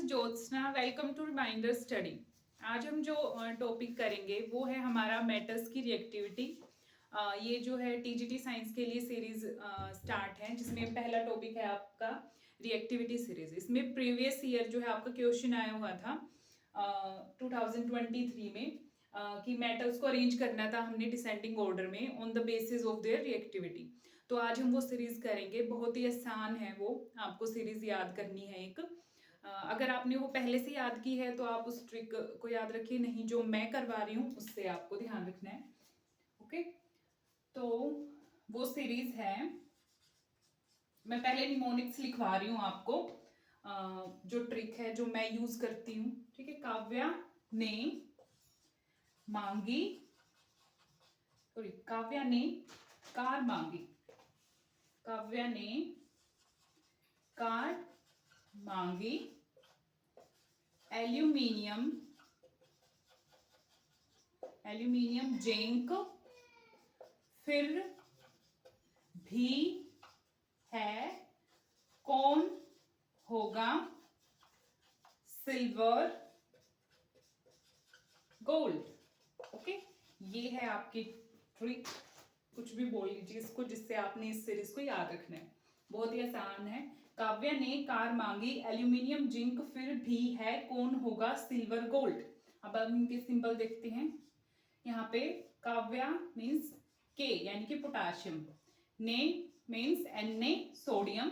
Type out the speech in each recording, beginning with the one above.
Jyotsna. Welcome to reminder study. आज हम जो टॉपिक करेंगे वो है हमारा मेटल्स की रिएक्टिविटी। ये जो है टीजीटी साइंस के लिए सीरीज स्टार्ट है, जिसमें पहला टॉपिक है आपका रिएक्टिविटी सीरीज। इसमें प्रीवियस ईयर जो है आपका क्वेश्चन आया हुआ था 2023 में कि मेटल्स को अरेंज करना था हमने डिसेंडिंग ऑर्डर में on the basis of their reactivity. तो आज हम वो सीरीज करेंगे, बहुत ही आसान है वो, आपको सीरीज याद करनी है एक। अगर आपने वो पहले से याद की है तो आप उस ट्रिक को याद रखिए, नहीं जो मैं करवा रही हूँ उससे आपको ध्यान रखना है। ओके, तो वो सीरीज है, मैं पहले निमोनिक्स लिखवा रही हूँ आपको। जो ट्रिक है जो मैं यूज करती हूँ, ठीक है। काव्या ने मांगी, सॉरी, काव्या ने कार मांगी। काव्या ने कार मांगी, एल्यूमिनियम जिंक फिर भी है, कौन होगा सिल्वर गोल्ड। ओके, ये है आपकी ट्रिक, कुछ भी बोल लीजिए इसको जिससे आपने इस सीरीज को याद रखना है। बहुत ही आसान है। काव्या ने कार मांगी, एल्यूमिनियम जिंक फिर भी है, कौन होगा सिल्वर गोल्ड। अब हम इनके सिंबल देखते हैं। यहाँ पे काव्या मीन्स के यानी कि पोटाशियम, ने means Na sodium,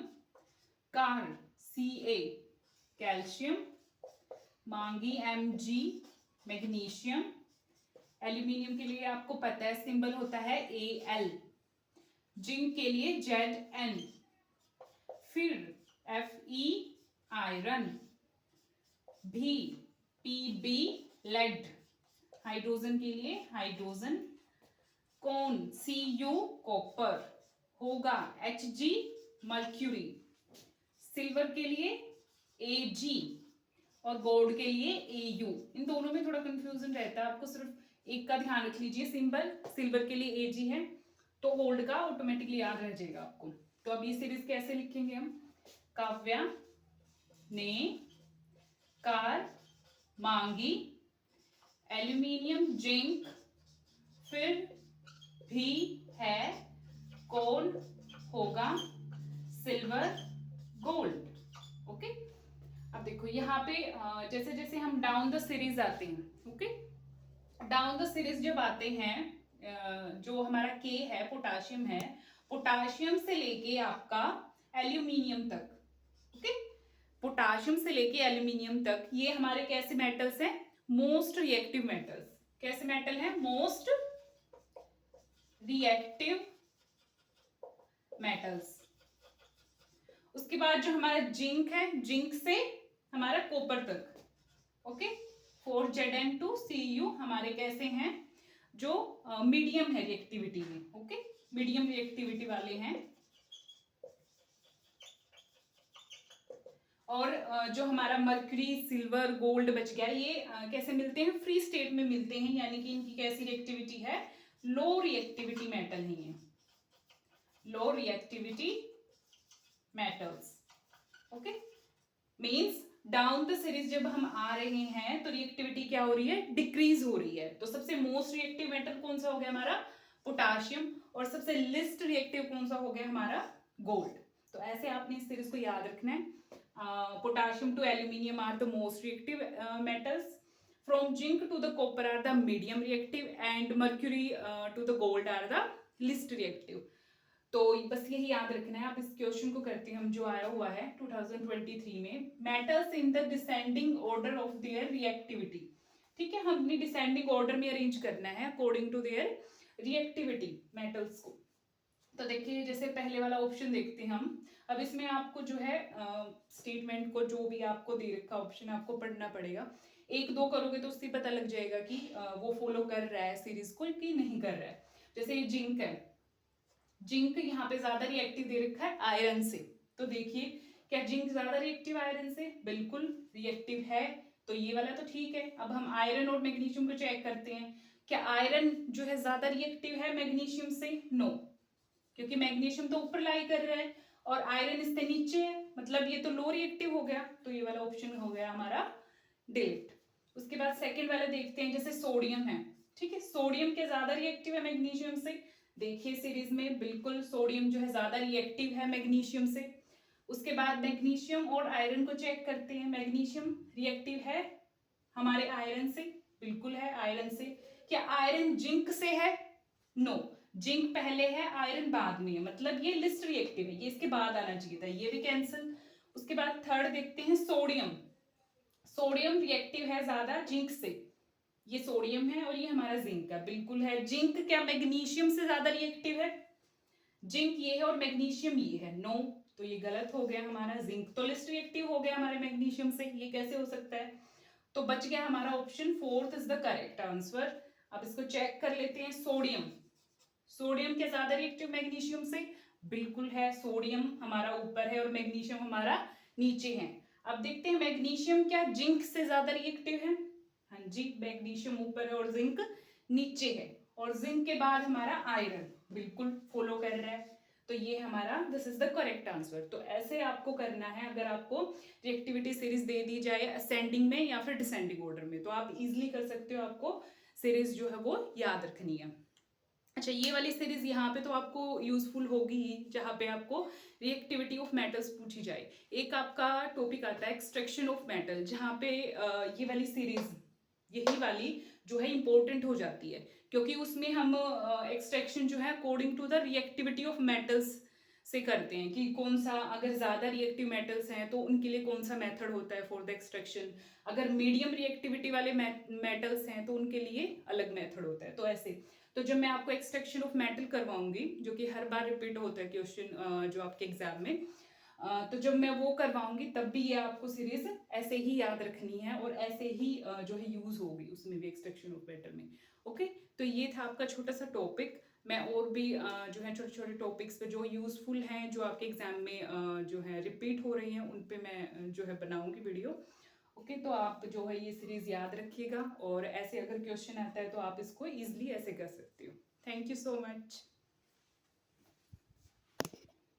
car Ca calcium, मांगी Mg मैग्नीशियम, एल्यूमिनियम के लिए आपको पता है सिंबल होता है Al, जिंक के लिए Zn, फिर Fe आयरन, भी Pb लेड, हाइड्रोजन के लिए हाइड्रोजन, कौन Cu कॉपर, होगा Hg मर्क्यूरी, सिल्वर के लिए Ag और गोल्ड के लिए Au। इन दोनों में थोड़ा कंफ्यूजन रहता है, आपको सिर्फ एक का ध्यान रख लीजिए। सिंबल सिल्वर के लिए Ag है तो गोल्ड का ऑटोमेटिकली याद रह जाएगा आपको। तो अब ये सीरीज कैसे लिखेंगे हम? काव्या ने कार मांगी, एल्यूमिनियम जिंक फिर भी है, कौन होगा सिल्वर गोल्ड। ओके, अब देखो यहाँ पे जैसे जैसे हम डाउन द सीरीज आते हैं, ओके, डाउन द सीरीज जब आते हैं, जो हमारा के है पोटाशियम है, पोटाशियम से लेके आपका एल्यूमिनियम तक, ओके, पोटाशियम से लेके एल्यूमिनियम तक ये हमारे कैसे मेटल्स हैं? Most reactive metals. कैसे मेटल है? Most reactive metals. उसके बाद जो हमारा जिंक है, जिंक से हमारा कॉपर तक, ओके, 4Zn2Cu हमारे कैसे हैं? जो मीडियम है रिएक्टिविटी में, ओके, मीडियम रिएक्टिविटी वाले हैं। और जो हमारा मर्क्यूरी सिल्वर गोल्ड बच गया, ये कैसे मिलते हैं? फ्री स्टेट में मिलते हैं, यानी कि इनकी कैसी रिएक्टिविटी है? लो रिएक्टिविटी मेटल है ये, लो reactivity metals. Okay, means down the series जब हम आ रहे हैं तो रिएक्टिविटी क्या हो रही है? डिक्रीज हो रही है। तो सबसे मोस्ट रिएक्टिव मेटल कौन सा हो गया हमारा? पोटाशियम। और सबसे लिस्ट रिएक्टिव कौन सा हो गया हमारा? गोल्ड। तो ऐसे आपने इस सीरीज को याद रखना है। Potassium to aluminium are the most reactive metals, from zinc to the copper are the medium reactive and mercury to the gold are the least reactive। तो बस यही याद रखना है। आप इस क्वेश्चन को करते हैं हम, जो आया हुआ है 2023 में, metals in the descending order of their reactivity. ठीक है, हमने डिसेंडिंग ऑर्डर में अरेंज करना है according to their reactivity metals को। तो देखिए, जैसे पहले वाला ऑप्शन देखते हैं हम। अब इसमें आपको जो है स्टेटमेंट को, जो भी आपको दे रखा ऑप्शन, आपको पढ़ना पड़ेगा। एक दो करोगे तो उससे पता लग जाएगा कि वो फॉलो कर रहा है सीरीज को कि नहीं कर रहा है। जैसे ये जिंक है, जिंक यहाँ पे ज्यादा रिएक्टिव दे रखा है आयरन से। तो देखिए, क्या जिंक ज्यादा रिएक्टिव आयरन से? बिल्कुल रिएक्टिव है, तो ये वाला तो ठीक है। अब हम आयरन और मैग्नीशियम को चेक करते हैं, क्या आयरन जो है ज्यादा रिएक्टिव है मैग्नीशियम से? नो, क्योंकि मैग्नीशियम तो ऊपर लाई कर रहा है और आयरन इससे नीचे है, मतलब ये तो लो रिएक्टिव हो गया, तो ये वाला ऑप्शन हो गया हमारा डिलीट। उसके बाद सेकंड वाला देखते हैं, जैसे सोडियम है, ठीक है, सोडियम के ज्यादा रिएक्टिव है मैग्नीशियम से। देखिए सीरीज में बिल्कुल सोडियम जो है ज्यादा रिएक्टिव है मैग्नीशियम से। उसके बाद मैग्नीशियम और आयरन को चेक करते हैं। मैग्नीशियम रिएक्टिव है हमारे आयरन से, बिल्कुल है आयरन से। क्या आयरन जिंक से है? नो, जिंक पहले है, आयरन बाद में है, मतलब ये लिस्ट रिएक्टिव है, ये इसके बाद आना चाहिए था, ये भी कैंसिल। उसके बाद थर्ड देखते हैं सोडियम। सोडियम रिएक्टिव है ज्यादा जिंक से, ये सोडियम है और ये हमारा जिंक है, बिल्कुल है। जिंक क्या मैग्नीशियम से ज्यादा रिएक्टिव है? जिंक ये है और मैग्नीशियम ये है, नो, तो ये गलत हो गया हमारा। जिंक तो लिस्ट रिएक्टिव हो गया हमारे मैग्नीशियम से, ये कैसे हो सकता है? तो बच गया हमारा option fourth is the correct answer. अब इसको चेक कर लेते हैं। सोडियम, सोडियम क्या ज्यादा रिएक्टिव मैग्नीशियम से? बिल्कुल है, सोडियम हमारा ऊपर है और मैग्नीशियम हमारा नीचे है। अब देखते हैं मैग्नीशियम क्या जिंक से ज्यादा रिएक्टिव है? हाँ जी, मैग्नीशियम ऊपर है और जिंक नीचे है, और जिंक के बाद हमारा आयरन बिल्कुल फॉलो कर रहा है, तो ये हमारा this is the correct answer. तो ऐसे आपको करना है, अगर आपको रिएक्टिविटी सीरीज दे दी जाए असेंडिंग में या फिर डिसेंडिंग ऑर्डर में, तो आप इजिली कर सकते हो, आपको सीरीज जो है वो याद रखनी है। अच्छा, ये वाली सीरीज यहाँ पे तो आपको यूजफुल होगी ही, जहाँ पे आपको रिएक्टिविटी ऑफ मेटल्स पूछी जाए। एक आपका टॉपिक आता है एक्सट्रैक्शन ऑफ मेटल, जहाँ पे ये वाली सीरीज, यही वाली जो है इंपॉर्टेंट हो जाती है, क्योंकि उसमें हम एक्सट्रैक्शन जो है according to the reactivity of metals से करते हैं, कि कौन सा, अगर ज्यादा रिएक्टिव मेटल्स हैं तो उनके लिए कौन सा मेथड होता है फॉर द एक्सट्रैक्शन, अगर मीडियम रिएक्टिविटी वाले मेटल्स हैं तो उनके लिए अलग मेथड होता है। तो ऐसे, तो जब मैं आपको एक्सट्रैक्शन ऑफ मेटल करवाऊंगी, जो कि हर बार रिपीट होता है क्वेश्चन जो आपके एग्जाम में, तो जब मैं वो करवाऊंगी तब भी ये आपको सीरीज ऐसे ही याद रखनी है, और ऐसे ही जो है यूज होगी उसमें भी, एक्सट्रैक्शन ऑफ मेटल में। ओके, तो ये था आपका छोटा सा टॉपिक। मैं और भी जो है छोटे छोटे टॉपिक्स पे जो यूजफुल हैं, जो आपके एग्जाम में जो है रिपीट हो रही हैं, उन पे मैं जो है बनाऊंगी वीडियो। ओके, तो आप जो है ये सीरीज याद रखिएगा, और ऐसे अगर क्वेश्चन आता है तो आप इसको इजिली ऐसे कर सकते हो। Thank you so much.